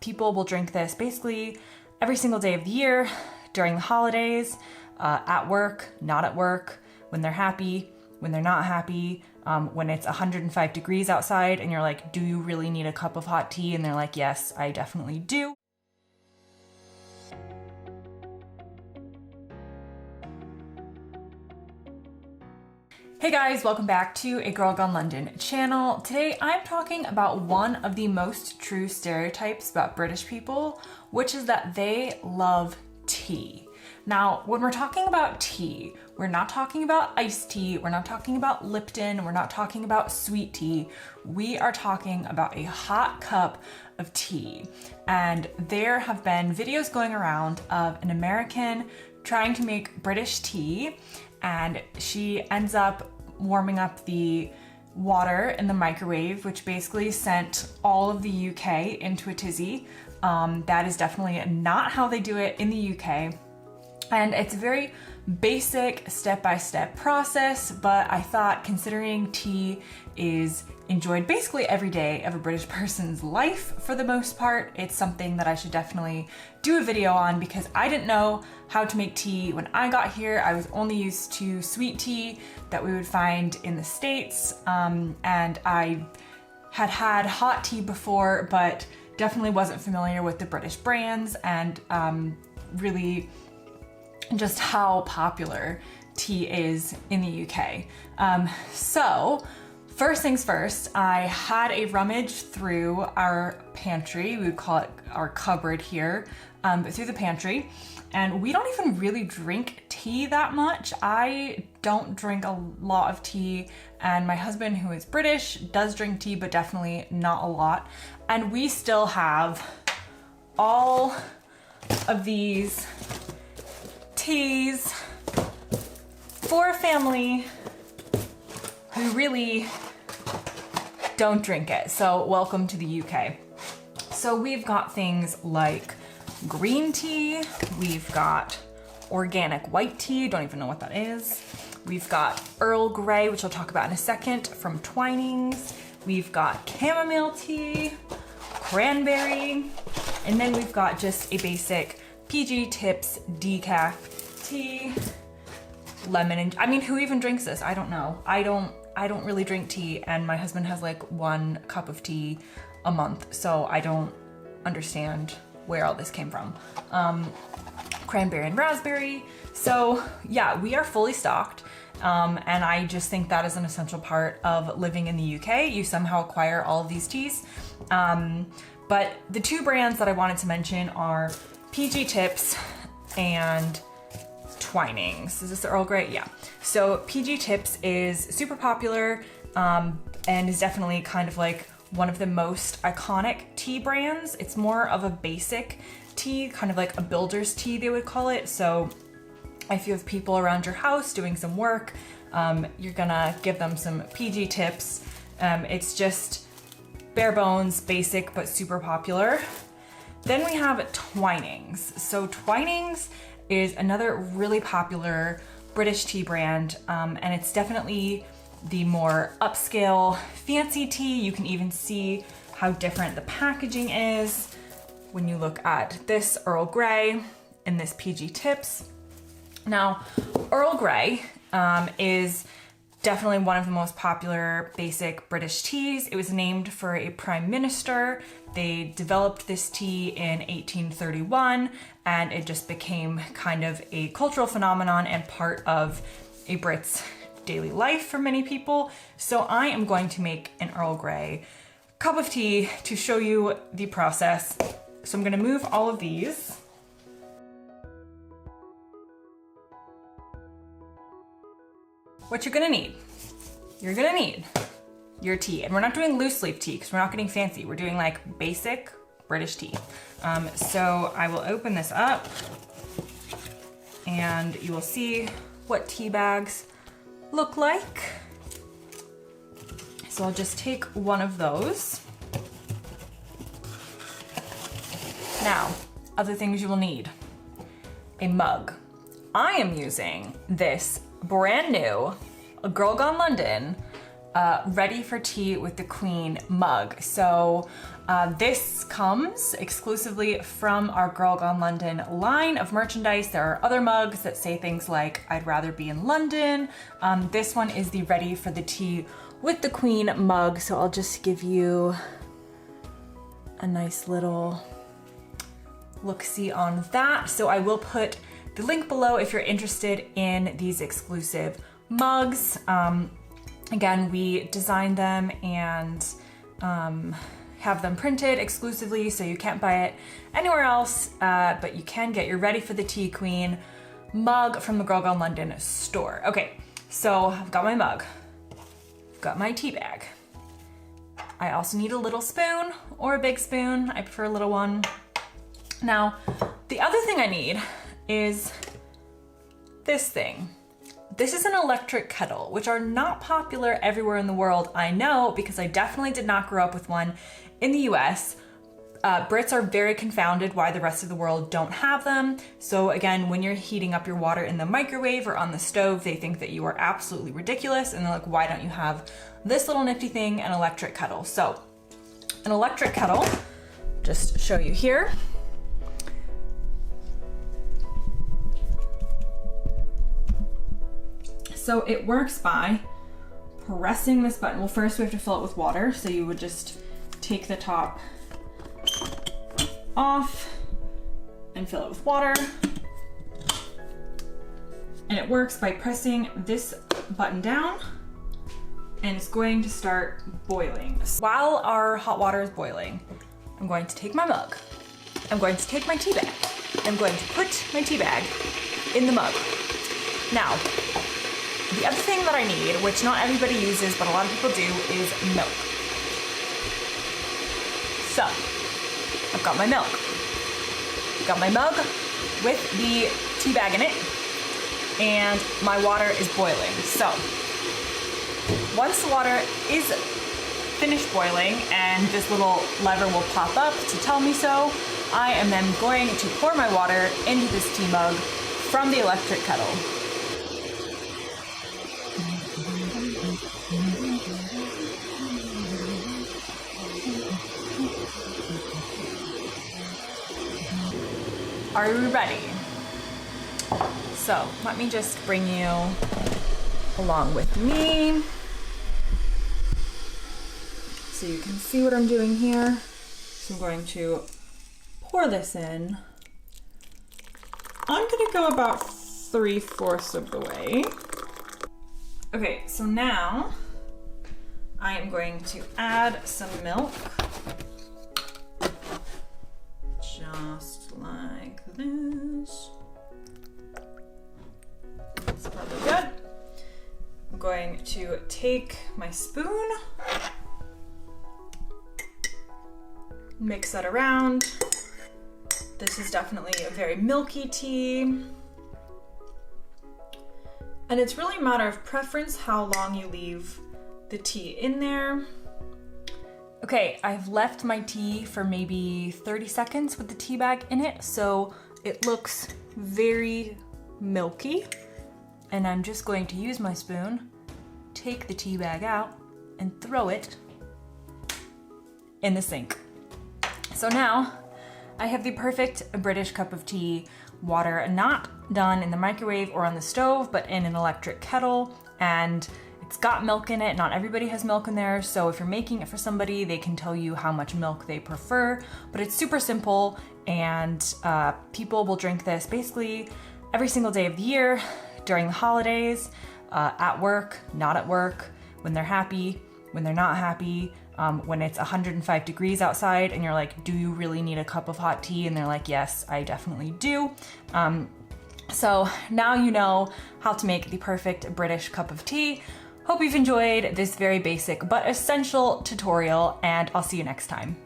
People will drink this basically every single day of the year, during the holidays, at work, not at work, when they're happy, when they're not happy, when it's 105 degrees outside and you're like, do you really need a cup of hot tea? And they're like, yes, I definitely do. Hey guys, welcome back to A Girl Gone London channel. Today I'm talking about one of the most true stereotypes about British people, which is that they love tea. Now, when we're talking about tea, we're not talking about iced tea, we're not talking about Lipton, we're not talking about sweet tea. We are talking about a hot cup of tea. And there have been videos going around of an American trying to make British tea, and she ends up warming up the water in the microwave, which basically sent all of the UK into a tizzy. That is definitely not how they do it in the UK. And it's a very basic step-by-step process, but I thought considering tea is enjoyed basically every day of a British person's life for the most part, it's something that I should definitely do a video on because I didn't know how to make tea when I got here. I was only used to sweet tea that we would find in the States, and I had had hot tea before, but definitely wasn't familiar with the British brands and really just how popular tea is in the UK. So first things first, I had a rummage through our pantry. We would call it our cupboard here, but through the pantry. And we don't even really drink tea that much. I don't drink a lot of tea, and my husband, who is British, does drink tea, but definitely not a lot. And we still have all of these teas for a family who really don't drink it. So welcome to the UK. So we've got things like green tea, we've got organic white tea, don't even know what that is. We've got Earl Grey, which I'll talk about in a second, from Twinings. We've got chamomile tea, cranberry, and then we've got just a basic PG Tips decaf tea, lemon, and I mean, who even drinks this? I don't know. I don't really drink tea, and my husband has like 1 cup of tea a month, so I don't understand where all this came from. Cranberry and raspberry. So yeah, we are fully stocked, and I just think that is an essential part of living in the UK. You somehow acquire all of these teas. But the 2 brands that I wanted to mention are PG Tips and Twinings. Is this the Earl Grey? Yeah. So PG Tips is super popular, and is definitely kind of like one of the most iconic tea brands. It's more of a basic tea, kind of like a builder's tea, they would call it. So if you have people around your house doing some work, you're gonna give them some PG Tips. It's just bare bones, basic, but super popular. Then we have Twinings. So Twinings is another really popular British tea brand, and it's definitely the more upscale, fancy tea. You can even see how different the packaging is when you look at this Earl Grey and this PG Tips. Now, Earl Grey is definitely one of the most popular basic British teas. It was named for a prime minister. They developed this tea in 1831, and it just became kind of a cultural phenomenon and part of a Brit's daily life for many people. So I am going to make an Earl Grey cup of tea to show you the process. So I'm gonna move all of these. What you're gonna need your tea. And we're not doing loose leaf tea because we're not getting fancy. We're doing like basic British tea. So I will open this up and you will see what tea bags look like. So I'll just take one of those. Now, other things you will need. A mug. I am using this brand new A Girl Gone London Ready for Tea with the Queen mug. So this comes exclusively from our Girl Gone London line of merchandise. There are other mugs that say things like, I'd rather be in London. This one is the Ready for the Tea with the Queen mug. So I'll just give you a nice little look-see on that. So I will put the link below if you're interested in these exclusive mugs. Again, we designed them and have them printed exclusively, so you can't buy it anywhere else, but you can get your Ready for the Tea Queen mug from the Girl Gone London store. Okay, so I've got my mug, I've got my tea bag. I also need a little spoon or a big spoon. I prefer a little one. Now, the other thing I need is this thing. This is an electric kettle, which are not popular everywhere in the world. I know, because I definitely did not grow up with one in the US. Brits are very confounded why the rest of the world don't have them. So again, when you're heating up your water in the microwave or on the stove, they think that you are absolutely ridiculous. And they're like, why don't you have this little nifty thing, an electric kettle? So an electric kettle, just show you here. So it works by pressing this button. Well, first we have to fill it with water. So you would just take the top off and fill it with water. And it works by pressing this button down, and it's going to start boiling. While our hot water is boiling, I'm going to take my mug. I'm going to take my tea bag. I'm going to put my tea bag in the mug. Now, the other thing that I need, which not everybody uses, but a lot of people do, is milk. So, I've got my milk. I've got my mug with the tea bag in it, and my water is boiling. So, once the water is finished boiling and this little lever will pop up to tell me so, I am then going to pour my water into this tea mug from the electric kettle. Are we ready? So let me just bring you along with me so you can see what I'm doing here. So I'm going to pour this in. I'm gonna go about 3/4 of the way. Okay, so now I am going to add some milk. Just like this. That's probably good. I'm going to take my spoon, mix that around. This is definitely a very milky tea. And it's really a matter of preference how long you leave the tea in there. Okay, I've left my tea for maybe 30 seconds with the tea bag in it, so it looks very milky. And I'm just going to use my spoon, take the tea bag out, and throw it in the sink. So now I have the perfect British cup of tea, water not done in the microwave or on the stove, but in an electric kettle, and it's got milk in it. Not everybody has milk in there, so if you're making it for somebody, they can tell you how much milk they prefer, but it's super simple, and people will drink this basically every single day of the year, during the holidays, at work, not at work, when they're happy, when they're not happy, when it's 105 degrees outside and you're like, do you really need a cup of hot tea? And they're like, yes, I definitely do. So now you know how to make the perfect British cup of tea. Hope you've enjoyed this very basic but essential tutorial, and I'll see you next time.